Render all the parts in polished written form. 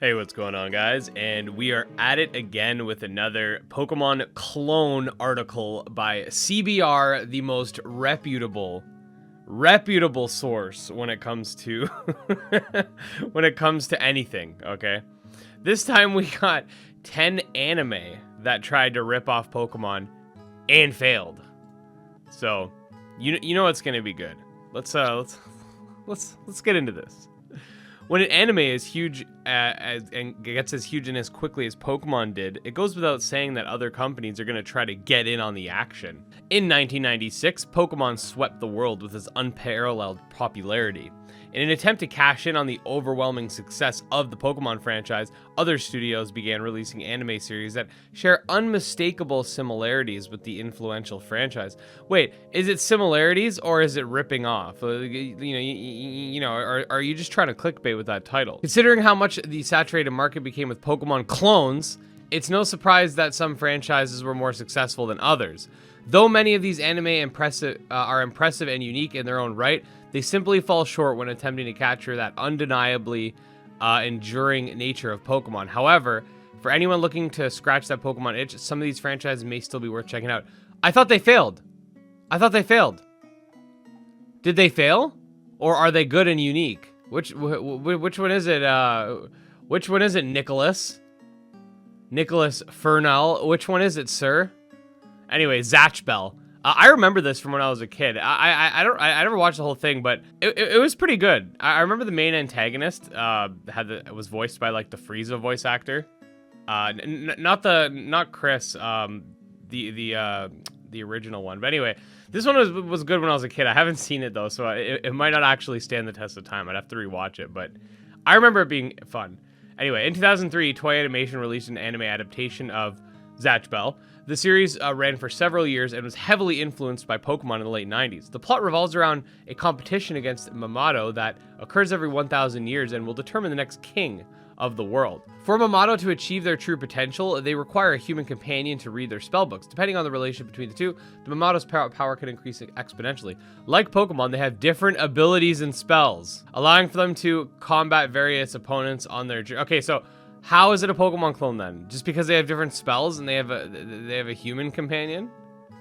Hey, what's going on, guys? And we are at it again with another Pokemon clone article by CBR, the most reputable source when it comes to when it comes to anything, okay? This time we got 10 anime that tried to rip off Pokemon and failed. So, you know it's going to be good. Let's get into this. When an anime is huge and gets as huge and as quickly as Pokemon did, it goes without saying that other companies are going to try to get in on the action. In 1996, Pokemon swept the world with its unparalleled popularity. In an attempt to cash in on the overwhelming success of the Pokemon franchise, other studios began releasing anime series that share unmistakable similarities with the influential franchise. Wait, is it similarities or is it ripping off? Are you just trying to clickbait with that title? Considering how much the saturated market became with Pokemon clones, it's no surprise that some franchises were more successful than others. Though many of these anime are impressive and unique in their own right, they simply fall short when attempting to capture that undeniably enduring nature of Pokemon. However, for anyone looking to scratch that Pokemon itch, some of these franchises may still be worth checking out. I thought they failed. Did they fail? Or are they good and unique? Which one is it? Which one is it, Nicholas? Nicholas Fernell. Which one is it, sir? Anyway, Zatchbell. I remember this from when I was a kid. I never watched the whole thing, but it was pretty good. I remember the main antagonist was voiced by like the Frieza voice actor. Not Chris, the original one. But anyway, this one was good when I was a kid. I haven't seen it though, so it might not actually stand the test of time. I'd have to rewatch it, but I remember it being fun. Anyway, in 2003, Toei Animation released an anime adaptation of Zatchbell. The series ran for several years and was heavily influenced by Pokemon in the late 90s. The plot revolves around a competition against Mamato that occurs every 1,000 years and will determine the next king of the world. For Mamato to achieve their true potential, they require a human companion to read their spellbooks. Depending on the relationship between the two, the Mamato's power can increase exponentially. Like Pokemon, they have different abilities and spells, allowing for them to combat various opponents on their journey. Okay, so how is it a Pokemon clone then? Just because they have different spells and they have a human companion?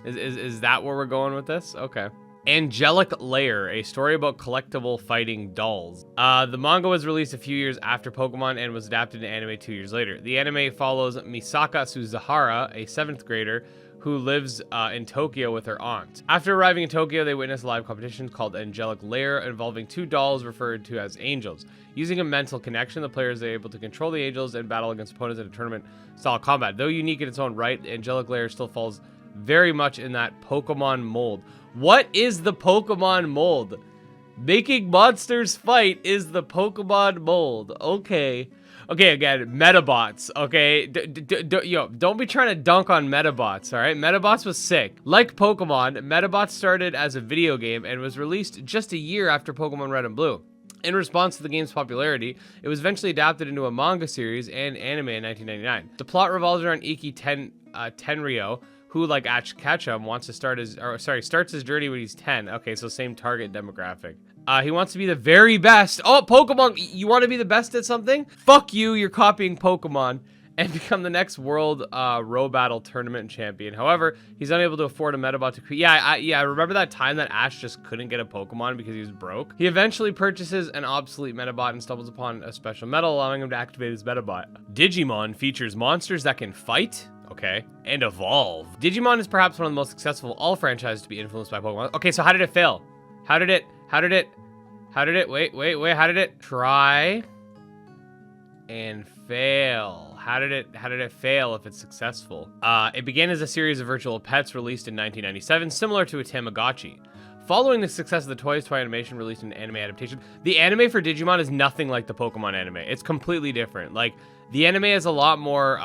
Is that where we're going with this? Okay. Angelic Lair, a story about collectible fighting dolls. The manga was released a few years after Pokemon and was adapted to anime 2 years later. The anime follows Misaka Suzuhara, a 7th grader who lives in Tokyo with her aunt. After arriving in Tokyo, they witness a live competition called Angelic Lair involving 2 dolls referred to as angels. Using a mental connection, the players are able to control the angels and battle against opponents in a tournament-style combat. Though unique in its own right, Angelic Lair still falls very much in that Pokemon mold. What is the Pokemon mold? Making monsters fight is the Pokemon mold. Okay. Okay, again, metabots, okay? Don't be trying to dunk on metabots, all right? Metabots was sick. Like Pokemon, Metabots started as a video game and was released just a year after Pokemon Red and Blue. In response to the game's popularity, it was eventually adapted into a manga series and anime in 1999. The plot revolves around Iki Tenryo, who, like Ash Ketchum, starts his journey when he's 10. Okay, so same target demographic. He wants to be the very best. Oh, Pokemon, you want to be the best at something? Fuck you, you're copying Pokemon. And become the next world row battle tournament champion. However, he's unable to afford a Metabot to create. I remember that time that Ash just couldn't get a Pokemon because he was broke. He eventually purchases an obsolete Metabot and stumbles upon a special medal, allowing him to activate his Metabot. Digimon features monsters that can fight, okay, and evolve. Digimon is perhaps one of the most successful of all franchises to be influenced by Pokemon. Okay, so how did it fail? How did it try and fail? How did it fail if it's successful? It began as a series of virtual pets released in 1997, similar to a Tamagotchi. Following the success of the Toei Animation released an anime adaptation, the anime for Digimon is nothing like the Pokemon anime. It's completely different. Like, the anime is a lot more,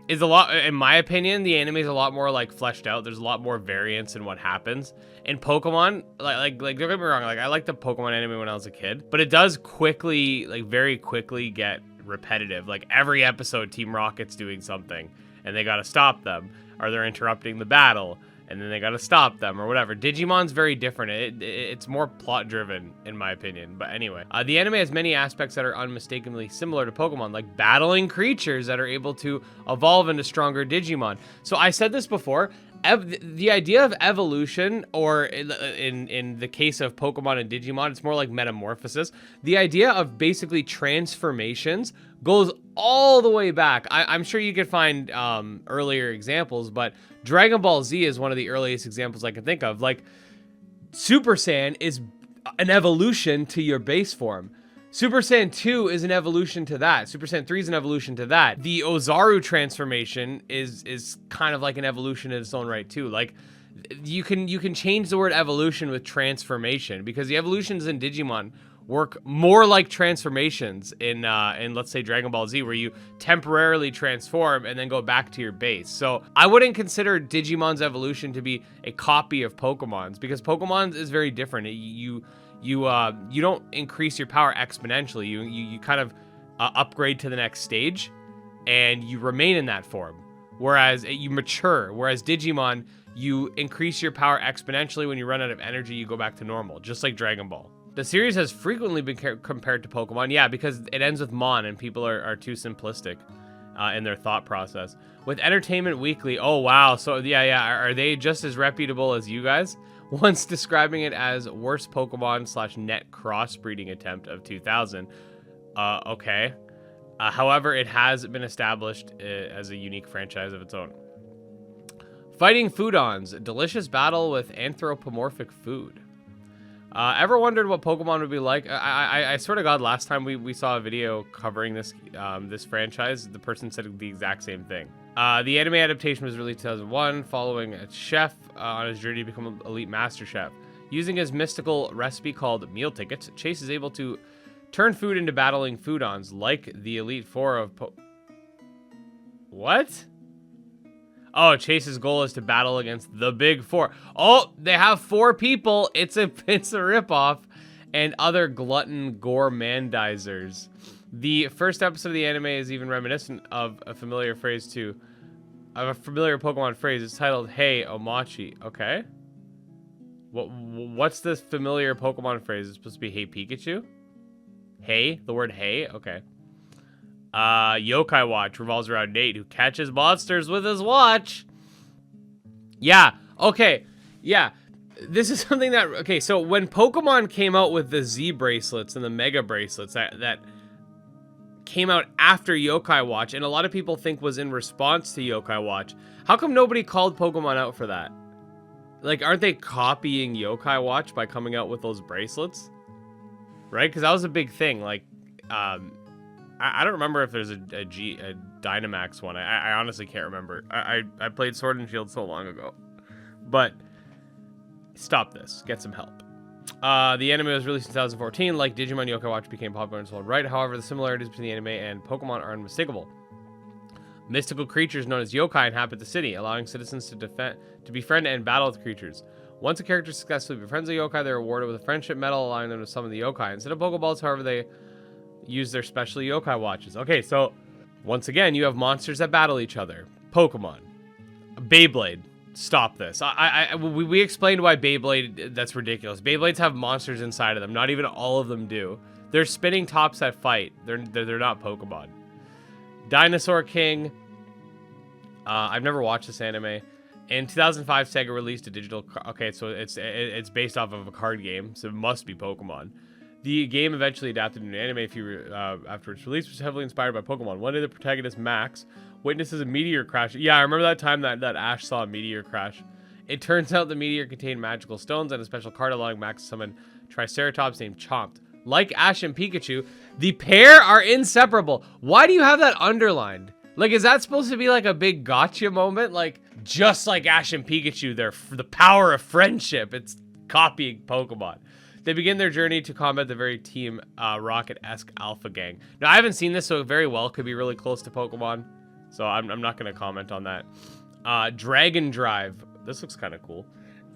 in my opinion, the anime is a lot more, like, fleshed out. There's a lot more variance in what happens. In Pokemon, like don't get me wrong, like, I liked the Pokemon anime when I was a kid, but it does quickly, like, very quickly get repetitive. Like, every episode, Team Rocket's doing something, and they gotta stop them, or they're interrupting the battle. and then they gotta stop them or whatever. Digimon's very different. It's more plot driven in my opinion. But anyway, the anime has many aspects that are unmistakably similar to Pokemon, like battling creatures that are able to evolve into stronger Digimon. So I said this before. The idea of evolution, or in the case of Pokemon and Digimon, it's more like metamorphosis. The idea of basically transformations goes all the way back. I'm sure you could find earlier examples, but Dragon Ball Z is one of the earliest examples I can think of. Like, Super Saiyan is an evolution to your base form. Super Saiyan 2 is an evolution to that. Super Saiyan 3 is an evolution to that. The Ozaru transformation is kind of like an evolution in its own right too. Like, you can change the word evolution with transformation, because the evolutions in Digimon work more like transformations in let's say Dragon Ball Z, where you temporarily transform and then go back to your base. So I wouldn't consider Digimon's evolution to be a copy of Pokemon's, because Pokemon's is very different. You don't increase your power exponentially. You kind of upgrade to the next stage, and you remain in that form. Whereas you mature. Whereas Digimon, you increase your power exponentially. When you run out of energy, you go back to normal, just like Dragon Ball. The series has frequently been compared to Pokemon, yeah, because it ends with Mon, and people are too simplistic in their thought process. With Entertainment Weekly, oh wow, so yeah, are they just as reputable as you guys? Once describing it as worst Pokemon / net crossbreeding attempt of 2000. Okay. However, it has been established as a unique franchise of its own. Fighting Foodons, delicious battle with anthropomorphic food. Ever wondered what Pokemon would be like? I swear to God, last time we saw a video covering this this franchise, the person said the exact same thing. The anime adaptation was released in 2001, following a chef on his journey to become an elite master chef. Using his mystical recipe called meal tickets, Chase is able to turn food into battling Foodons, like the Elite Four of What? Oh, Chase's goal is to battle against the Big Four. Oh, they have 4 people. It's a ripoff, and other glutton gourmandizers. The first episode of the anime is even reminiscent of a familiar Pokemon phrase. It's titled "Hey Omachi." Okay. What's this familiar Pokemon phrase? It's supposed to be "Hey Pikachu." Hey, the word "hey." Okay. Yokai Watch revolves around Nate, who catches monsters with his watch. Yeah, okay, yeah. This is something that, okay, so when Pokemon came out with the Z bracelets and the Mega bracelets that came out after Yokai Watch, and a lot of people think was in response to Yokai Watch, how come nobody called Pokemon out for that? Like, aren't they copying Yokai Watch by coming out with those bracelets? Right? Because that was a big thing, like, I don't remember if there's a Dynamax one. I honestly can't remember. I played Sword and Shield so long ago. But stop this. Get some help. The anime was released in 2014. Like Digimon, Yokai Watch became popular in its own right. However, the similarities between the anime and Pokemon are unmistakable. Mystical creatures known as yokai inhabit the city, allowing citizens to befriend and battle with creatures. Once a character successfully befriends a yokai, they're rewarded with a friendship medal, allowing them to summon the yokai. Instead of Pokeballs, however, they use their special yokai watches. Okay, so once again, you have monsters that battle each other. Pokemon. Beyblade. Stop this. We explained why Beyblade, that's ridiculous. Beyblades have monsters inside of them. Not even all of them do. They're spinning tops that fight. They're not Pokemon. Dinosaur King. I've never watched this anime. In 2005, Sega released a digital... Okay, so it's based off of a card game, so it must be Pokemon. The game eventually adapted into an anime after its release, was heavily inspired by Pokemon. One day, the protagonist, Max, witnesses a meteor crash. Yeah, I remember that time that Ash saw a meteor crash. It turns out the meteor contained magical stones and a special card allowing Max to summon Triceratops named Chomped. Like Ash and Pikachu, the pair are inseparable. Why do you have that underlined? Like, is that supposed to be like a big gotcha moment? Like, just like Ash and Pikachu, they're the power of friendship. It's copying Pokemon. They begin their journey to combat the very Team Rocket-esque Alpha Gang. Now, I haven't seen this, so it very well could be really close to Pokemon. So I'm not going to comment on that. Dragon Drive. This looks kind of cool.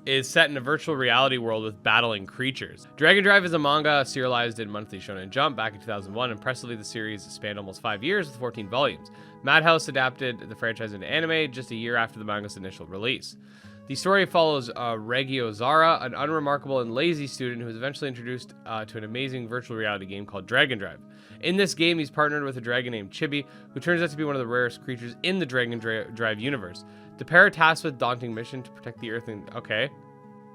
Is set in a virtual reality world with battling creatures. Dragon Drive is a manga serialized in Monthly Shonen Jump back in 2001. Impressively, the series spanned almost 5 years with 14 volumes. Madhouse adapted the franchise into anime just a year after the manga's initial release. The story follows Regio Zara, an unremarkable and lazy student who is eventually introduced to an amazing virtual reality game called Dragon Drive. In this game, he's partnered with a dragon named Chibi, who turns out to be one of the rarest creatures in the Dragon Drive universe. The pair are tasked with a daunting mission to protect the Earth and... Okay.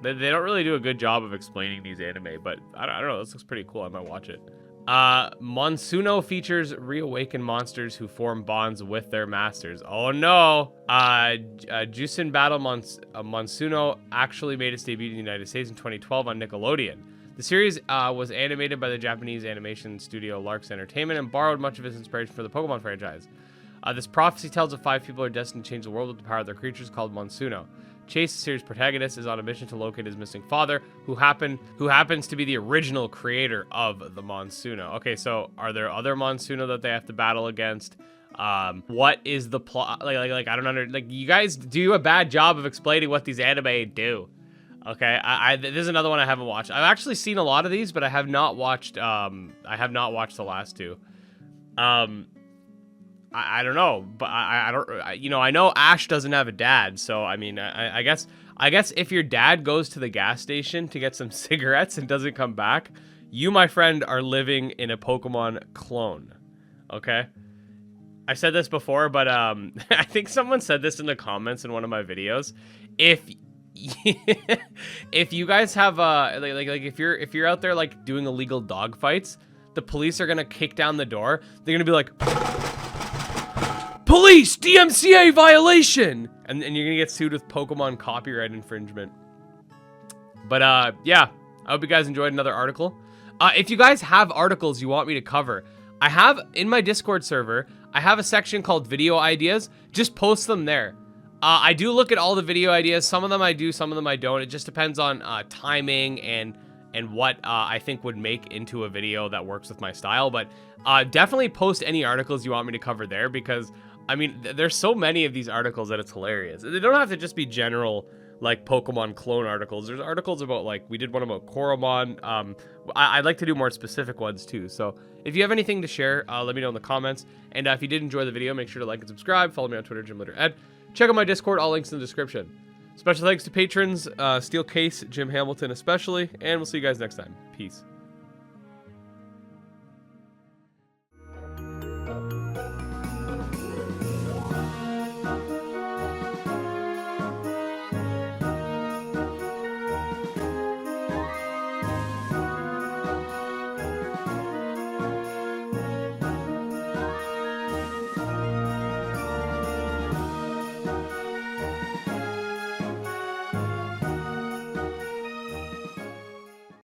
They don't really do a good job of explaining these anime, but I don't know. This looks pretty cool. I might watch it. Monsoonal features reawakened monsters who form bonds with their masters. Oh no! Jusen Battle Monsoonal actually made its debut in the United States in 2012 on Nickelodeon. The series was animated by the Japanese animation studio Lark's Entertainment and borrowed much of its inspiration for the Pokemon franchise. This prophecy tells of 5 people who are destined to change the world with the power of their creatures called Monsoonal. Chase, the series protagonist, is on a mission to locate his missing father, who happens to be the original creator of the Monsoonal. Okay, so are there other Monsoonal that they have to battle against? What is the plot? Like I don't know. Like, you guys do a bad job of explaining what these anime do. Okay, this is another one I haven't watched. I've actually seen a lot of these, but I have not watched. I have not watched the last 2. I don't know, but I don't, you know, I know Ash doesn't have a dad, so I mean, I guess if your dad goes to the gas station to get some cigarettes and doesn't come back, you, my friend, are living in a Pokemon clone. Okay? I said this before, but I think someone said this in the comments in one of my videos. If you guys have if you're out there like doing illegal dog fights, the police are gonna kick down the door. They're gonna be like, police, DMCA violation! And you're gonna get sued with Pokemon copyright infringement. But yeah, I hope you guys enjoyed another article. If you guys have articles you want me to cover, I have in my Discord server, I have a section called video ideas. Just post them there. I do look at all the video ideas. Some of them I do, some of them I don't. It just depends on timing and what I think would make into a video that works with my style. But definitely post any articles you want me to cover there, because I mean, there's so many of these articles that it's hilarious. They don't have to just be general, like, Pokemon clone articles. There's articles about, like, we did one about Coromon. I'd like to do more specific ones, too. So if you have anything to share, let me know in the comments. And if you did enjoy the video, make sure to like and subscribe. Follow me on Twitter, JimLitterEd. Check out my Discord. All links in the description. Special thanks to patrons, StealCase, Jim Hamilton especially. And we'll see you guys next time. Peace.